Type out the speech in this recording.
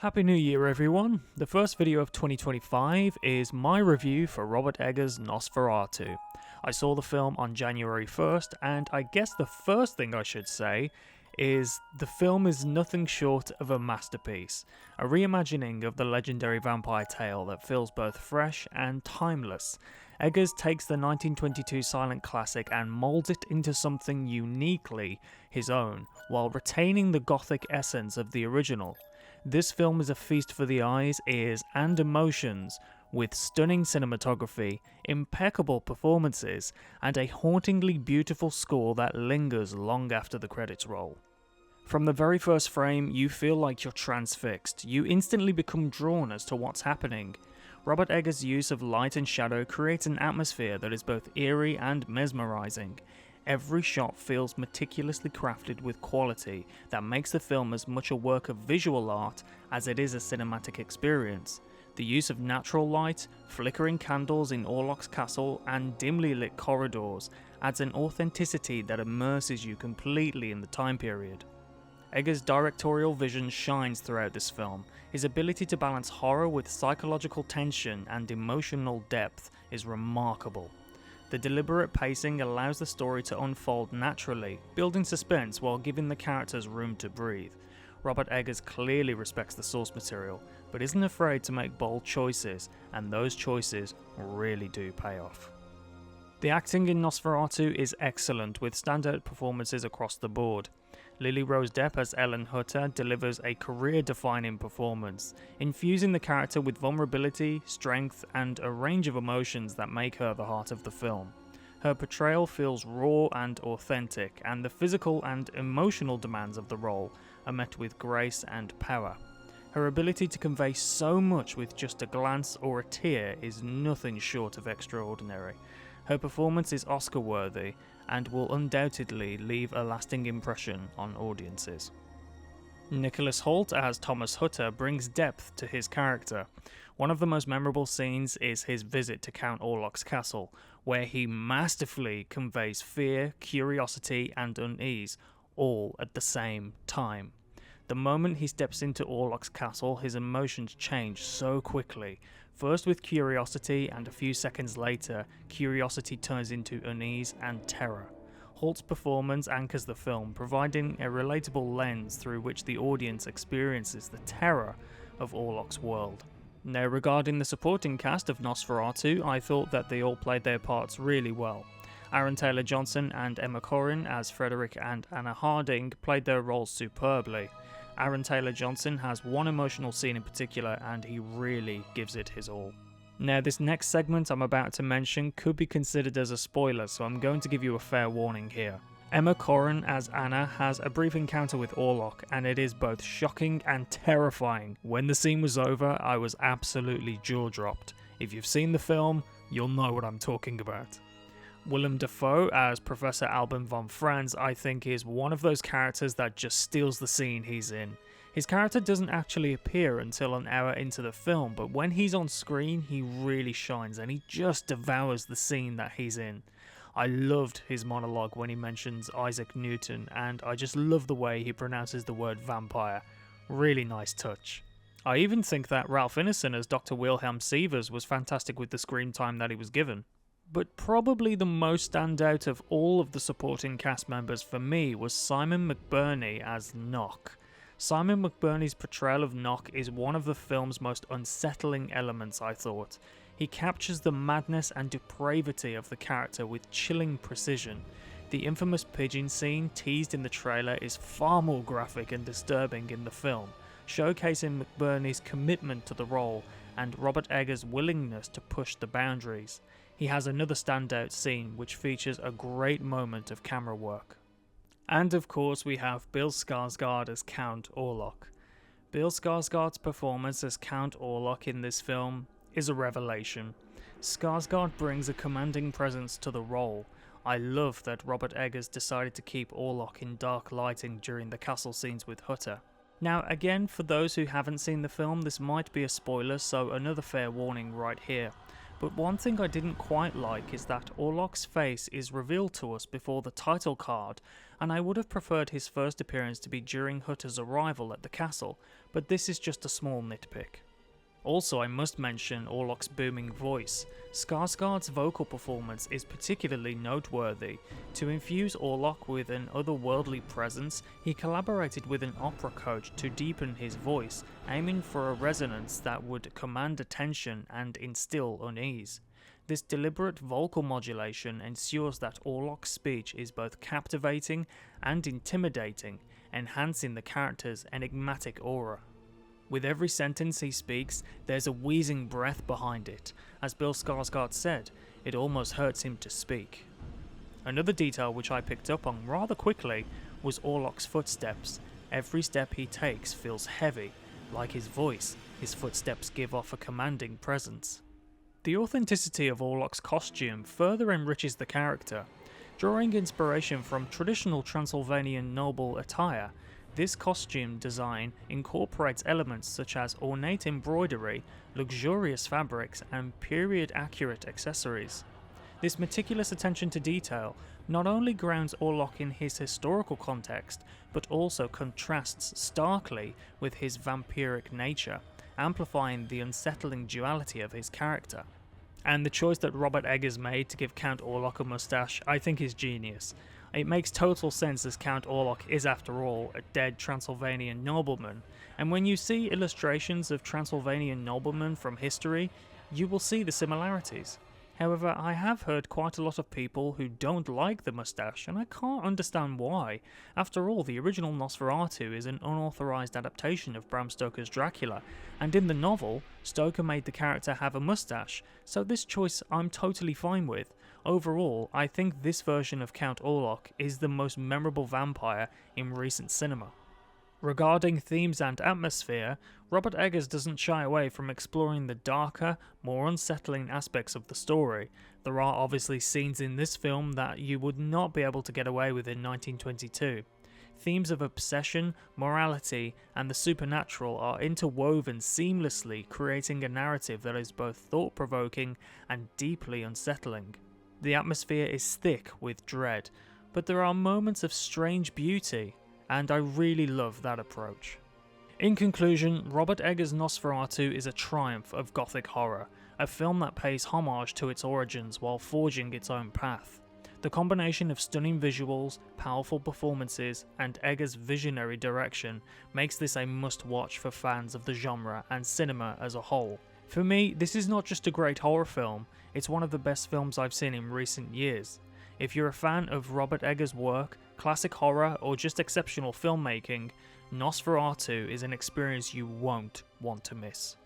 Happy New Year everyone! The first video of 2025 is my review for Robert Eggers' Nosferatu. I saw the film on January 1st, and I guess the first thing I should say is the film is nothing short of a masterpiece, a reimagining of the legendary vampire tale that feels both fresh and timeless. Eggers takes the 1922 silent classic and molds it into something uniquely his own, while retaining the gothic essence of the original. This film is a feast for the eyes, ears, and emotions, with stunning cinematography, impeccable performances, and a hauntingly beautiful score that lingers long after the credits roll. From the very first frame, you feel like you're transfixed. You instantly become drawn as to what's happening. Robert Eggers' use of light and shadow creates an atmosphere that is both eerie and mesmerizing. Every shot feels meticulously crafted with quality that makes the film as much a work of visual art as it is a cinematic experience. The use of natural light, flickering candles in Orlok's castle, and dimly lit corridors adds an authenticity that immerses you completely in the time period. Eggers' directorial vision shines throughout this film. His ability to balance horror with psychological tension and emotional depth is remarkable. The deliberate pacing allows the story to unfold naturally, building suspense while giving the characters room to breathe. Robert Eggers clearly respects the source material, but isn't afraid to make bold choices, and those choices really do pay off. The acting in Nosferatu is excellent, with standout performances across the board. Lilly-Rose Depp as Ellen Hutter delivers a career-defining performance, infusing the character with vulnerability, strength, and a range of emotions that make her the heart of the film. Her portrayal feels raw and authentic, and the physical and emotional demands of the role are met with grace and power. Her ability to convey so much with just a glance or a tear is nothing short of extraordinary. Her performance is Oscar-worthy and will undoubtedly leave a lasting impression on audiences. Nicholas Hoult as Thomas Hutter brings depth to his character. One of the most memorable scenes is his visit to Count Orlok's castle, where he masterfully conveys fear, curiosity, and unease, all at the same time. The moment he steps into Orlok's castle, his emotions change so quickly. First with curiosity, and a few seconds later, curiosity turns into unease and terror. Hoult's performance anchors the film, providing a relatable lens through which the audience experiences the terror of Orlok's world. Now, regarding the supporting cast of Nosferatu, I thought that they all played their parts really well. Aaron Taylor-Johnson and Emma Corrin as Fredrich and Anna Harding played their roles superbly. Aaron Taylor-Johnson has one emotional scene in particular, and he really gives it his all. Now, this next segment I'm about to mention could be considered as a spoiler, so I'm going to give you a fair warning here. Emma Corrin as Anna has a brief encounter with Orlok, and it is both shocking and terrifying. When the scene was over, I was absolutely jaw-dropped. If you've seen the film, you'll know what I'm talking about. Willem Dafoe as Professor Alban von Franz, I think, is one of those characters that just steals the scene he's in. His character doesn't actually appear until an hour into the film, but when he's on screen, he really shines and he just devours the scene that he's in. I loved his monologue when he mentions Isaac Newton, and I just love the way he pronounces the word vampire. Really nice touch. I even think that Ralph Ineson as Dr. Wilhelm Sievers was fantastic with the screen time that he was given. But probably the most standout of all of the supporting cast members for me was Simon McBurney as Knock. Simon McBurney's portrayal of Knock is one of the film's most unsettling elements, I thought. He captures the madness and depravity of the character with chilling precision. The infamous pigeon scene teased in the trailer is far more graphic and disturbing in the film, showcasing McBurney's commitment to the role and Robert Eggers' willingness to push the boundaries. He has another standout scene which features a great moment of camera work. And of course we have Bill Skarsgård as Count Orlok. Bill Skarsgård's performance as Count Orlok in this film is a revelation. Skarsgård brings a commanding presence to the role. I love that Robert Eggers decided to keep Orlok in dark lighting during the castle scenes with Hutter. Now again, for those who haven't seen the film, this might be a spoiler, so another fair warning right here. But one thing I didn't quite like is that Orlok's face is revealed to us before the title card, and I would have preferred his first appearance to be during Hutter's arrival at the castle, but this is just a small nitpick. Also, I must mention Orlok's booming voice. Skarsgård's vocal performance is particularly noteworthy. To infuse Orlok with an otherworldly presence, he collaborated with an opera coach to deepen his voice, aiming for a resonance that would command attention and instill unease. This deliberate vocal modulation ensures that Orlok's speech is both captivating and intimidating, enhancing the character's enigmatic aura. With every sentence he speaks, there's a wheezing breath behind it. As Bill Skarsgård said, it almost hurts him to speak. Another detail which I picked up on rather quickly was Orlok's footsteps. Every step he takes feels heavy. Like his voice, his footsteps give off a commanding presence. The authenticity of Orlok's costume further enriches the character. Drawing inspiration from traditional Transylvanian noble attire, this costume design incorporates elements such as ornate embroidery, luxurious fabrics, and period-accurate accessories. This meticulous attention to detail not only grounds Orlok in his historical context, but also contrasts starkly with his vampiric nature, amplifying the unsettling duality of his character. And the choice that Robert Eggers made to give Count Orlok a moustache I think is genius. It makes total sense as Count Orlok is after all a dead Transylvanian nobleman, and when you see illustrations of Transylvanian noblemen from history, you will see the similarities. However, I have heard quite a lot of people who don't like the moustache, and I can't understand why. After all, the original Nosferatu is an unauthorized adaptation of Bram Stoker's Dracula, and in the novel, Stoker made the character have a moustache, so this choice I'm totally fine with. Overall, I think this version of Count Orlok is the most memorable vampire in recent cinema. Regarding themes and atmosphere, Robert Eggers doesn't shy away from exploring the darker, more unsettling aspects of the story. There are obviously scenes in this film that you would not be able to get away with in 1922. Themes of obsession, morality, and the supernatural are interwoven seamlessly, creating a narrative that is both thought-provoking and deeply unsettling. The atmosphere is thick with dread, but there are moments of strange beauty, and I really love that approach. In conclusion, Robert Eggers' Nosferatu is a triumph of gothic horror, a film that pays homage to its origins while forging its own path. The combination of stunning visuals, powerful performances, and Eggers' visionary direction makes this a must-watch for fans of the genre and cinema as a whole. For me, this is not just a great horror film, it's one of the best films I've seen in recent years. If you're a fan of Robert Eggers' work, classic horror, or just exceptional filmmaking, Nosferatu is an experience you won't want to miss.